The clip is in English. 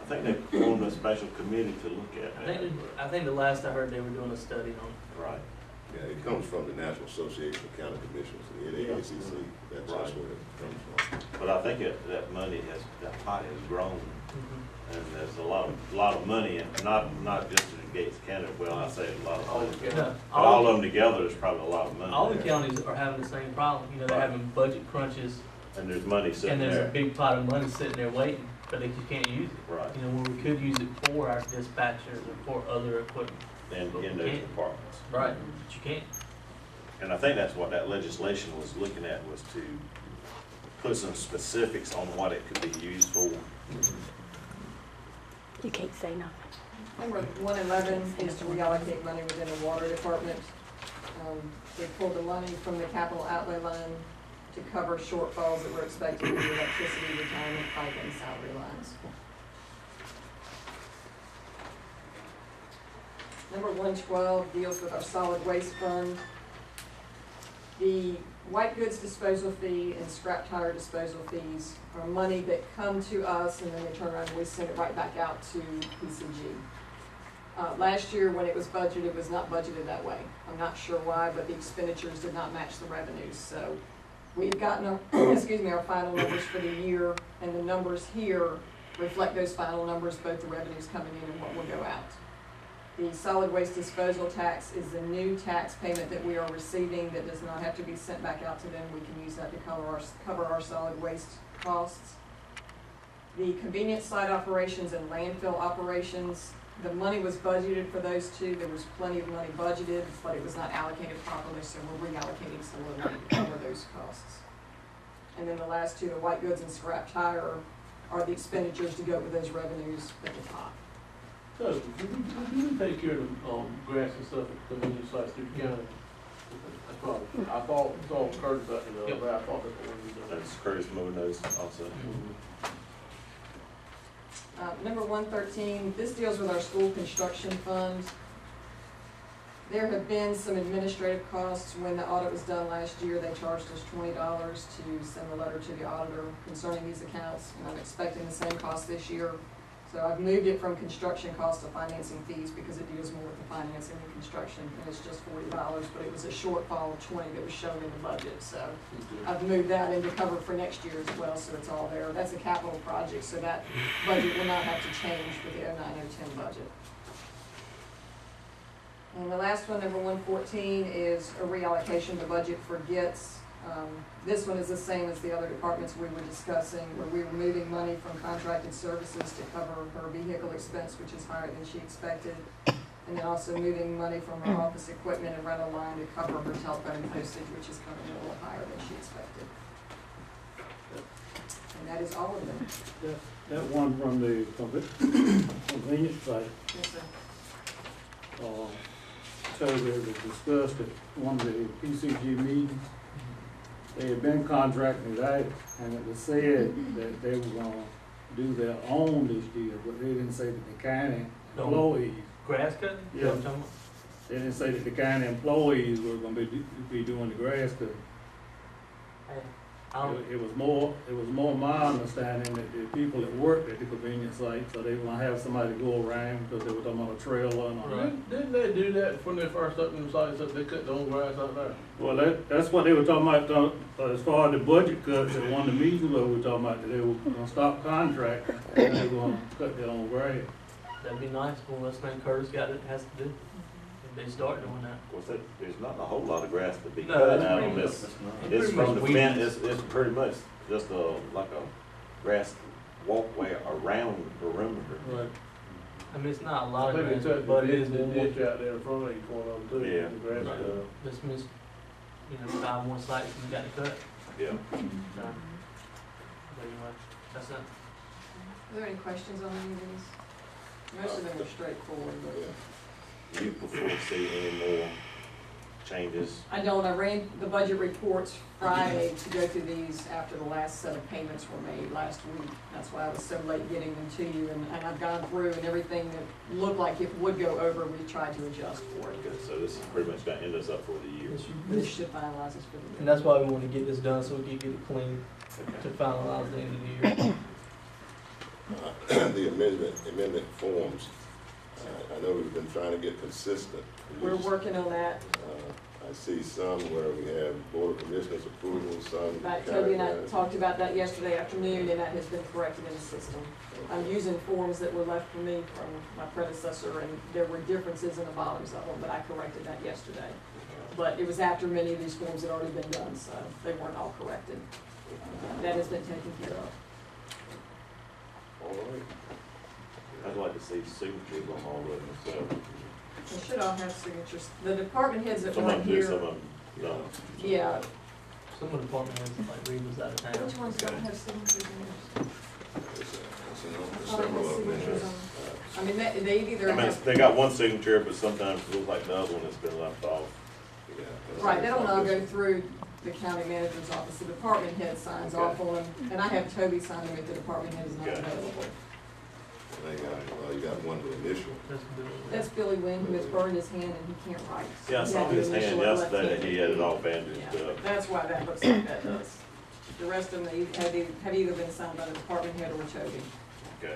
think they formed a special committee to look at that. I think the last I heard they were doing a study on it. Right. Yeah, it comes from the National Association of County Commissioners, the NAACC. That's Right. where it comes from. But I think that money has, that pot has grown, and there's a lot of money, and not just in Gates County, well, I say a lot of money. Yeah. But all of them together, there's probably a lot of money All the there. counties are having the same problem, you know, they're Right. having budget crunches, And there's money sitting and there's a there. big pot of money sitting there waiting, but they just can't use it. Right, You know, where we could use it for our dispatchers or for other equipment. and But in we those can't. departments. Right. But you can't. And I think that's what that legislation was looking at, was to put some specifics on what it could be used for. You can't say nothing. Number 111 is to reallocate money within the water department. They pulled the money from the capital outlay line to cover shortfalls that were expected in the electricity, retirement, FICA, and salary lines. Number 112 deals with our solid waste fund. The white goods disposal fee and scrap tire disposal fees are money that come to us, and then they turn around and we send it right back out to PCG. Last year, when it was budgeted, it was not budgeted that way. I'm not sure why, but the expenditures did not match the revenues. So we've gotten our, our final numbers for the year, and the numbers here reflect those final numbers, both the revenues coming in and what will go out. The solid waste disposal tax is the new tax payment that we are receiving that does not have to be sent back out to them. We can use that to cover our solid waste costs. The convenience site operations and landfill operations, the money was budgeted for those two. There was plenty of money budgeted, but it was not allocated properly, so we're reallocating some of the money to cover those costs. And then the last two, the white goods and scrap tire, are the expenditures to go with those revenues at the top. So, do we take care of the, grass and stuff at the convenience sites through the county? That's probably, I thought, saw Curtis out there, but I thought that's what we were doing. That's Curtis mowing those also. Number 113, this deals with our school construction fund. There have been some administrative costs. When the audit was done last year, they charged us $20 to send a letter to the auditor concerning these accounts, and I'm expecting the same cost this year. So I've moved it from construction costs to financing fees because it deals more with the financing and construction, and it's just $40, but it was a shortfall of 20 that was shown in the budget. So I've moved that into cover for next year as well, so it's all there. That's a capital project, so that budget will not have to change with the 09-010 budget. And the last one, number 114, is a reallocation of the budget for GITS. This one is the same as the other departments we were discussing, where we were moving money from contracted services to cover her vehicle expense, which is higher than she expected, and then also moving money from her office equipment and rental line to cover her telephone postage, which is coming in a little higher than she expected. And that is all of them. That one from the convenience site, Yes, sir. so it was discussed at one of the PCG meetings. They had been contracted out, and it was said that they were gonna do their own this year, but they didn't say that the county employees. Grass cutting? Yeah. Is that what you're talking about? They didn't say that the county employees were gonna be doing the grass cutting. I don't, It was more my understanding that the people that worked at the convenience site, so they were gonna have somebody to go around, because they were talking about a trailer and all that. Didn't they do that when they first opened the site, so they cut their own grass out there? Well, that's what they were talking about, as far as the budget cuts at one of the meetings where we were talking about, that they were gonna stop contracting, and they were gonna cut their own grass. that'd be nice. Well, that's thing Curtis got it, has to do. If they start doing that. Of course, there's not a whole lot of grass to be No, cut it's out pretty on this. much- It's pretty from much the fence, weeds. it's pretty much just like a grass walkway around the perimeter. Right. I mean, it's not a I lot of think grass, they took but the it is ditch good. out there in front of each one of them too. Yeah. The grass, Right. This means, you know, 5 more sites and you got to cut. Yeah. So, but anyway, that's it. Are there any questions on any of these? Most of them are straightforward, but You before see any more changes? I don't. I ran the budget reports Friday to go through these after the last set of payments were made last week. That's why I was so late getting them to you, and I've gone through, and everything that looked like it would go over, we tried to adjust for it. Good, so this is pretty much gonna end us up for the year. This should finalize us for the year. And that's why we want to get this done so we can get it clean to finalize the end of the year. The amendment forms, I know we've been trying to get consistent. We're working on that. I see some where we have Board of Commissioners approval, some. Right, Toby and I talked about that yesterday afternoon, and that has been corrected in the system. I'm using forms that were left for me from my predecessor, and there were differences in the bottoms of them, but I corrected that yesterday. But it was after many of these forms had already been done, so they weren't all corrected. That has been taken care of. All right. I'd like to see signatures on all of them, so. They should all have signatures. The department heads that Some of weren't them do, some here, of them don't. yeah, Some of the department heads, like Reed was out of town. which ones don't have signatures in theirs? I thought it Several had of them. signatures on. I mean, they either I mean, have, they got one signature, but sometimes it looks like the other one has been left off. Yeah. right, they don't all go through the county manager's office. The department head signs off on them, and I have Toby sign them if the department head is not Okay. available. They got, well, you got one with initial. That's good. That's Billy Wynn, who has burned his hand and he can't write. Yeah, I He saw had to his hand initial it left yesterday, hand. that he had it all bandaged Yeah, up. that's why that looks like that does. The rest of them have either been signed by the department head or Toby. Okay.